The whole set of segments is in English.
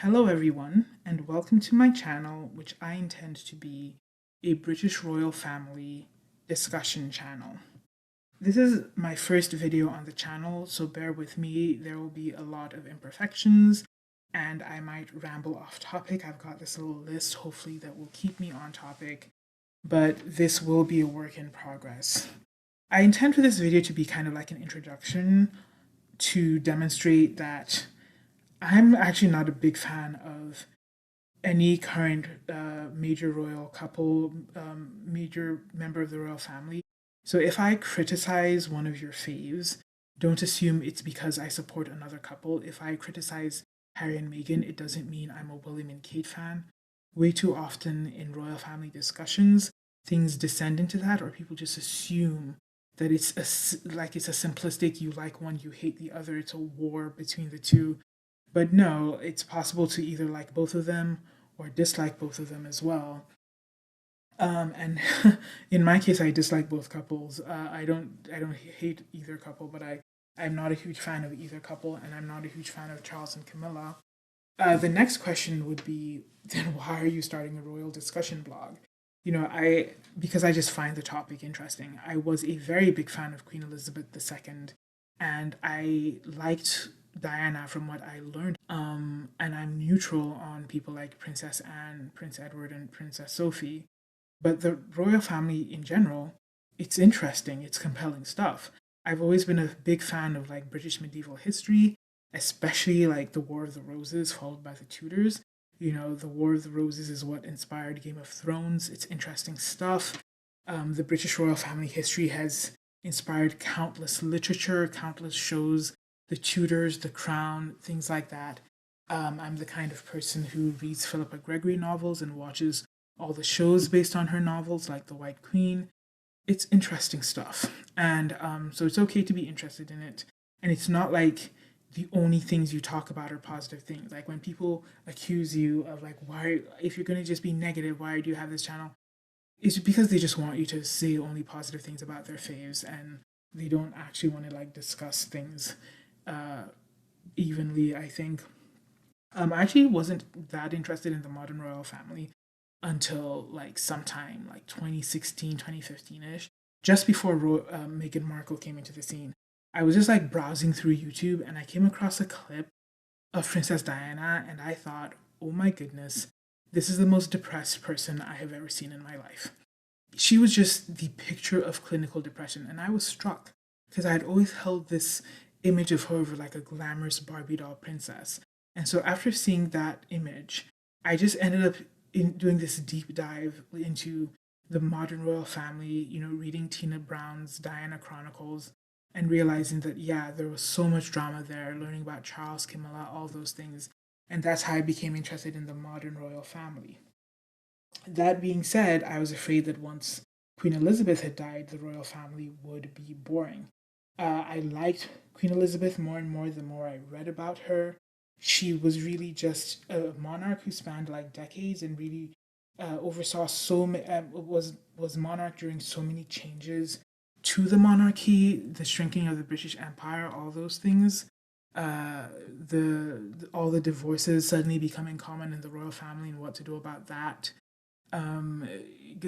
Hello everyone, and welcome to my channel, which I intend to be a British royal family discussion channel. This is my first video on the channel, so bear with me. There will be a lot of imperfections, and I might ramble off topic. I've got this little list, hopefully that will keep me on topic, but this will be a work in progress. I intend for this video to be kind of like an introduction to demonstrate that I'm actually not a big fan of any current major royal couple, major member of the royal family. So if I criticize one of your faves, don't assume it's because I support another couple. If I criticize Harry and Meghan, it doesn't mean I'm a William and Kate fan. Way too often in royal family discussions, things descend into that, or people just assume that it's a simplistic, you like one, you hate the other, it's a war between the two. But no, it's possible to either like both of them or dislike both of them as well. And in my case, I dislike both couples. I don't hate either couple, but I'm not a huge fan of either couple, and I'm not a huge fan of Charles and Camilla. The next question would be, then why are you starting a royal discussion blog? Because I just find the topic interesting. I was a very big fan of Queen Elizabeth II, and I liked Diana from what I learned. And I'm neutral on people like Princess Anne, Prince Edward, and Princess Sophie. But the royal family in general, it's interesting, it's compelling stuff. I've always been a big fan of like British medieval history, especially like the War of the Roses, followed by the Tudors. The War of the Roses is what inspired Game of Thrones. It's interesting stuff. The British royal family history has inspired countless literature, countless shows, the Tudors, The Crown, things like that. I'm the kind of person who reads Philippa Gregory novels and watches all the shows based on her novels, like The White Queen. It's interesting stuff. And so it's okay to be interested in it. And it's not like the only things you talk about are positive things. Like when people accuse you of like, why, if you're going to just be negative, why do you have this channel? It's because they just want you to say only positive things about their faves, and they don't actually want to like discuss things uh, evenly, I think. I actually wasn't that interested in the modern royal family until like sometime like 2016, 2015-ish, just before Meghan Markle came into the scene. I was just like browsing through YouTube and I came across a clip of Princess Diana, and I thought, oh my goodness, this is the most depressed person I have ever seen in my life. She was just the picture of clinical depression, and I was struck because I had always held this image of her as like a glamorous Barbie doll princess. And so after seeing that image, I just ended up doing this deep dive into the modern royal family, reading Tina Brown's Diana Chronicles and realizing that, yeah, there was so much drama there, learning about Charles, Camilla, all those things. And that's how I became interested in the modern royal family. That being said, I was afraid that once Queen Elizabeth had died, the royal family would be boring. I liked Queen Elizabeth more and more the more I read about her. She was really just a monarch who spanned like decades and really oversaw was monarch during so many changes to the monarchy, the shrinking of the British Empire, all those things. All the divorces suddenly becoming common in the royal family and what to do about that. Um,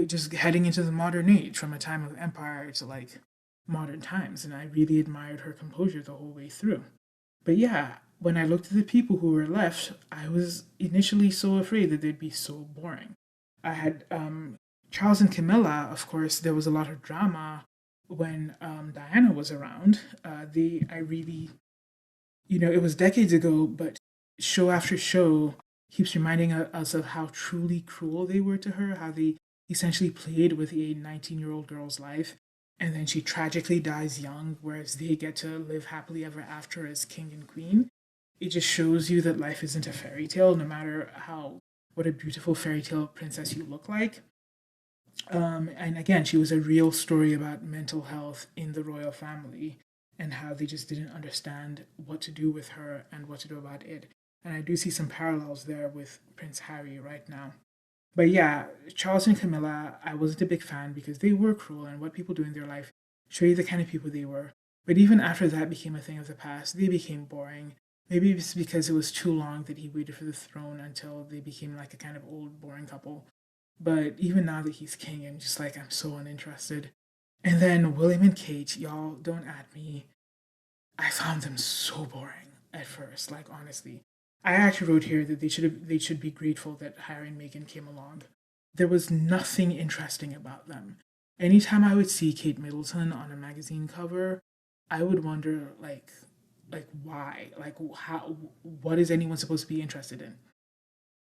just heading into the modern age from a time of empire to like modern times, and I really admired her composure the whole way through. But yeah, when I looked at the people who were left, I was initially so afraid that they'd be so boring. I had Charles and Camilla, of course, there was a lot of drama when Diana was around. I really, it was decades ago, but show after show keeps reminding us of how truly cruel they were to her, how they essentially played with a 19-year-old girl's life, and then she tragically dies young, whereas they get to live happily ever after as king and queen. It just shows you that life isn't a fairy tale, no matter what a beautiful fairy tale princess you look like. And again, she was a real story about mental health in the royal family and how they just didn't understand what to do with her and what to do about it. And I do see some parallels there with Prince Harry right now. But yeah, Charles and Camilla, I wasn't a big fan because they were cruel, and what people do in their life show you the kind of people they were. But even after that became a thing of the past, they became boring. Maybe it's because it was too long that he waited for the throne until they became like a kind of old, boring couple. But even now that he's king, I'm just like, I'm so uninterested. And then William and Kate, y'all don't at me. I found them so boring at first, like honestly. I actually wrote here that they should be grateful that Harry and Meghan came along. There was nothing interesting about them. Anytime I would see Kate Middleton on a magazine cover, I would wonder like why? Like how what is anyone supposed to be interested in?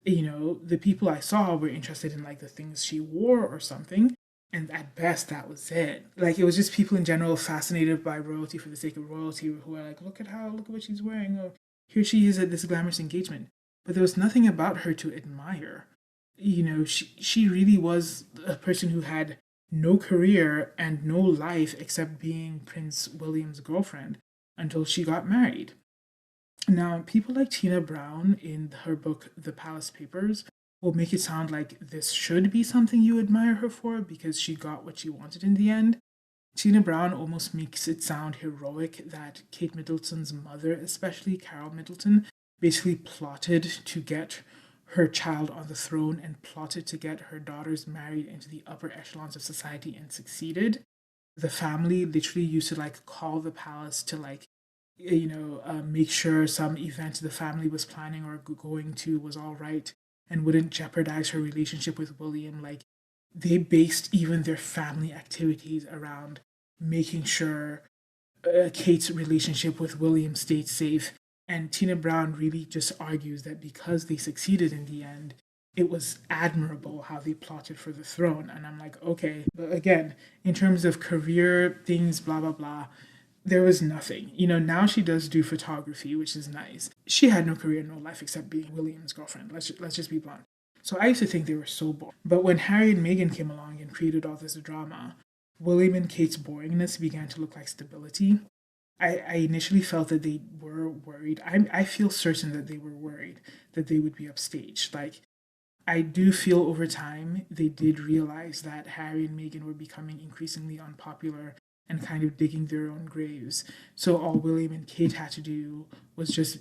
You know, the people I saw were interested in like the things she wore or something. And at best, that was it. Like, it was just people in general fascinated by royalty for the sake of royalty who are like, look at what she's wearing. Oh, here she is at this glamorous engagement. But there was nothing about her to admire. You know, she really was a person who had no career and no life except being Prince William's girlfriend until she got married. Now, people like Tina Brown in her book The Palace Papers will make it sound like this should be something you admire her for because she got what she wanted in the end. Tina Brown almost makes it sound heroic that Kate Middleton's mother, especially Carol Middleton, basically plotted to get her child on the throne and plotted to get her daughters married into the upper echelons of society and succeeded. The family literally used to like call the palace to like make sure some event the family was planning or going to was all right and wouldn't jeopardize her relationship with William. Like, they based even their family activities around making sure Kate's relationship with William stayed safe. And Tina Brown really just argues that because they succeeded in the end, it was admirable how they plotted for the throne. And I'm like, okay. But again, in terms of career things, blah, blah, blah, there was nothing. You know, now she does do photography, which is nice. She had no career, no life except being William's girlfriend. Let's just be blunt. So I used to think they were so boring. But when Harry and Meghan came along and created all this drama, William and Kate's boringness began to look like stability. I initially felt that they were worried. I feel certain that they were worried that they would be upstaged. Like, I do feel over time they did realize that Harry and Meghan were becoming increasingly unpopular and kind of digging their own graves. So all William and Kate had to do was just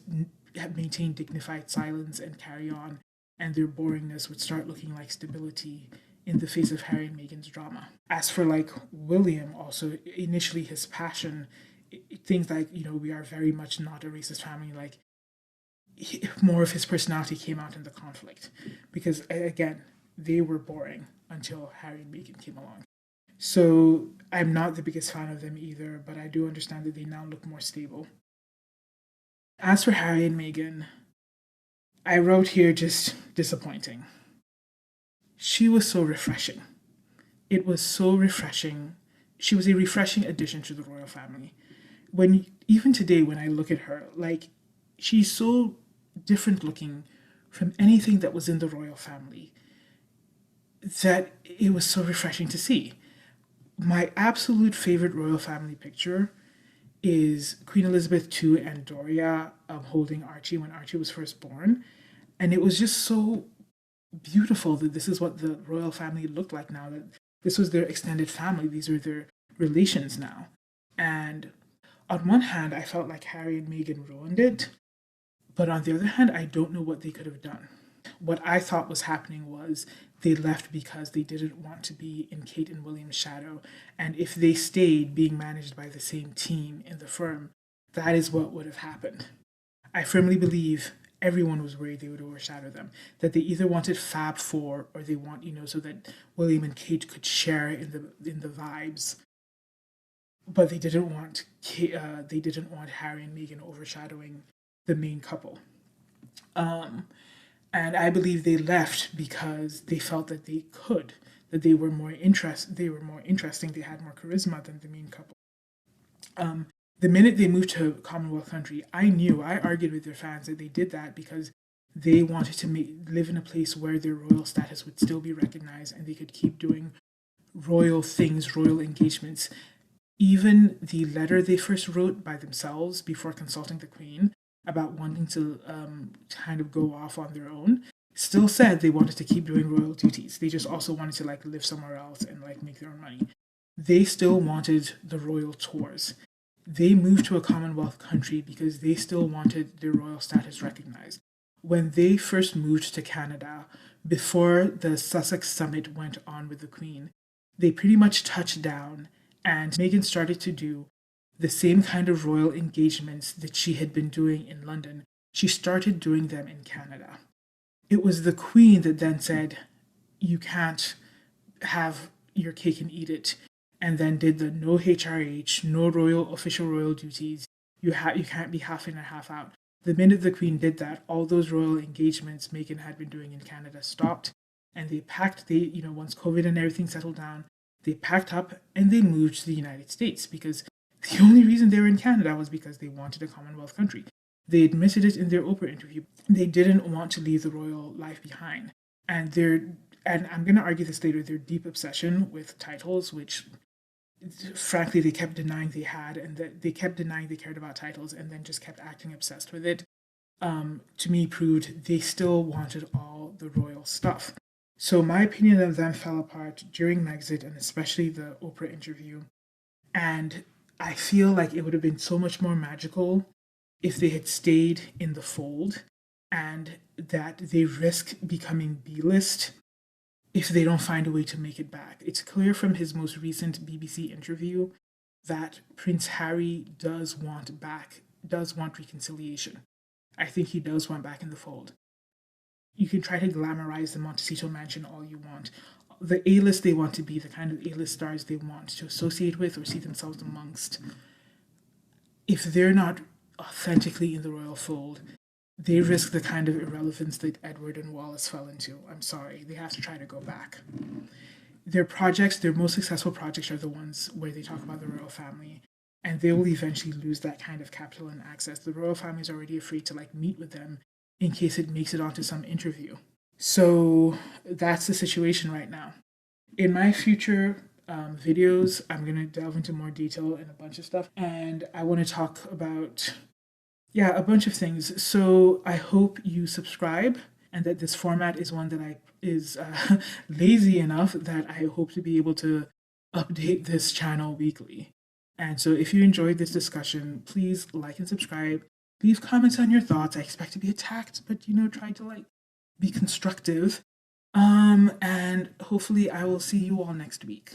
maintain dignified silence and carry on, and their boringness would start looking like stability in the face of Harry and Meghan's drama. As for like William, also initially his passion, things like, you know, we are very much not a racist family, like more of his personality came out in the conflict because again they were boring until Harry and Meghan came along. So I'm not the biggest fan of them either, but I do understand that they now look more stable. As for Harry and Meghan, I wrote here just disappointing. She was so refreshing. It was so refreshing. She was a refreshing addition to the royal family. When even today when I look at her, like, she's so different looking from anything that was in the royal family that it was so refreshing to see. My absolute favorite royal family picture is Queen Elizabeth II and Doria holding Archie when Archie was first born. And it was just so beautiful that this is what the royal family looked like now, that this was their extended family, these were their relations now. And on one hand, I felt like Harry and Meghan ruined it, but on the other hand, I don't know what they could have done. What I thought was happening was they left because they didn't want to be in Kate and William's shadow. And if they stayed being managed by the same team in the firm, that is what would have happened. I firmly believe everyone was worried they would overshadow them. That they either wanted Fab Four or they want, you know, so that William and Kate could share in the vibes. But they didn't want Harry and Meghan overshadowing the main couple. And I believe they left because they felt that they could, that they were more interesting, they had more charisma than the main couple. The minute they moved to Commonwealth country, I argued with their fans that they did that because they wanted to live in a place where their royal status would still be recognized and they could keep doing royal things, royal engagements. Even the letter they first wrote by themselves before consulting the Queen about wanting to kind of go off on their own still said they wanted to keep doing royal duties. They just also wanted to like live somewhere else and like make their own money. They still wanted the royal tours. they moved to a Commonwealth country because they still wanted their royal status recognized. When they first moved to Canada, before the Sussex Summit went on with the Queen, they pretty much touched down, and Meghan started to do the same kind of royal engagements that she had been doing in London. She started doing them in Canada. It was the Queen that then said, "You can't have your cake and eat it," and then did the no HRH, no royal official royal duties. You can't be half in and half out. The minute the Queen did that, all those royal engagements Meghan had been doing in Canada stopped, and once COVID and everything settled down, they packed up and they moved to the United States, because the only reason they were in Canada was because they wanted a Commonwealth country. They admitted it in their Oprah interview. They didn't want to leave the royal life behind. And I'm going to argue this later, their deep obsession with titles, which frankly they kept denying they had, and that they kept denying they cared about titles, and then just kept acting obsessed with it, to me proved they still wanted all the royal stuff. So my opinion of them fell apart during Megxit, and especially the Oprah interview. And I feel like it would have been so much more magical if they had stayed in the fold, and that they risk becoming B-list if they don't find a way to make it back. It's clear from his most recent BBC interview that Prince Harry does want reconciliation. I think he does want back in the fold. You can try to glamorize the Montecito mansion all you want. The A-list they want to be, the kind of A-list stars they want to associate with or see themselves amongst, if they're not authentically in the royal fold, they risk the kind of irrelevance that Edward and Wallace fell into. I'm sorry, they have to try to go back. Their most successful projects are the ones where they talk about the royal family, and they will eventually lose that kind of capital and access. The royal family is already afraid to meet with them in case it makes it onto some interview. So that's the situation right now. In my future videos, I'm going to delve into more detail and a bunch of stuff, and I want to talk about a bunch of things. So I hope you subscribe, and that this format is one that is lazy enough that I hope to be able to update this channel weekly. And so if you enjoyed this discussion, please like and subscribe. Leave comments on your thoughts. I expect to be attacked, but try to be constructive. And hopefully I will see you all next week.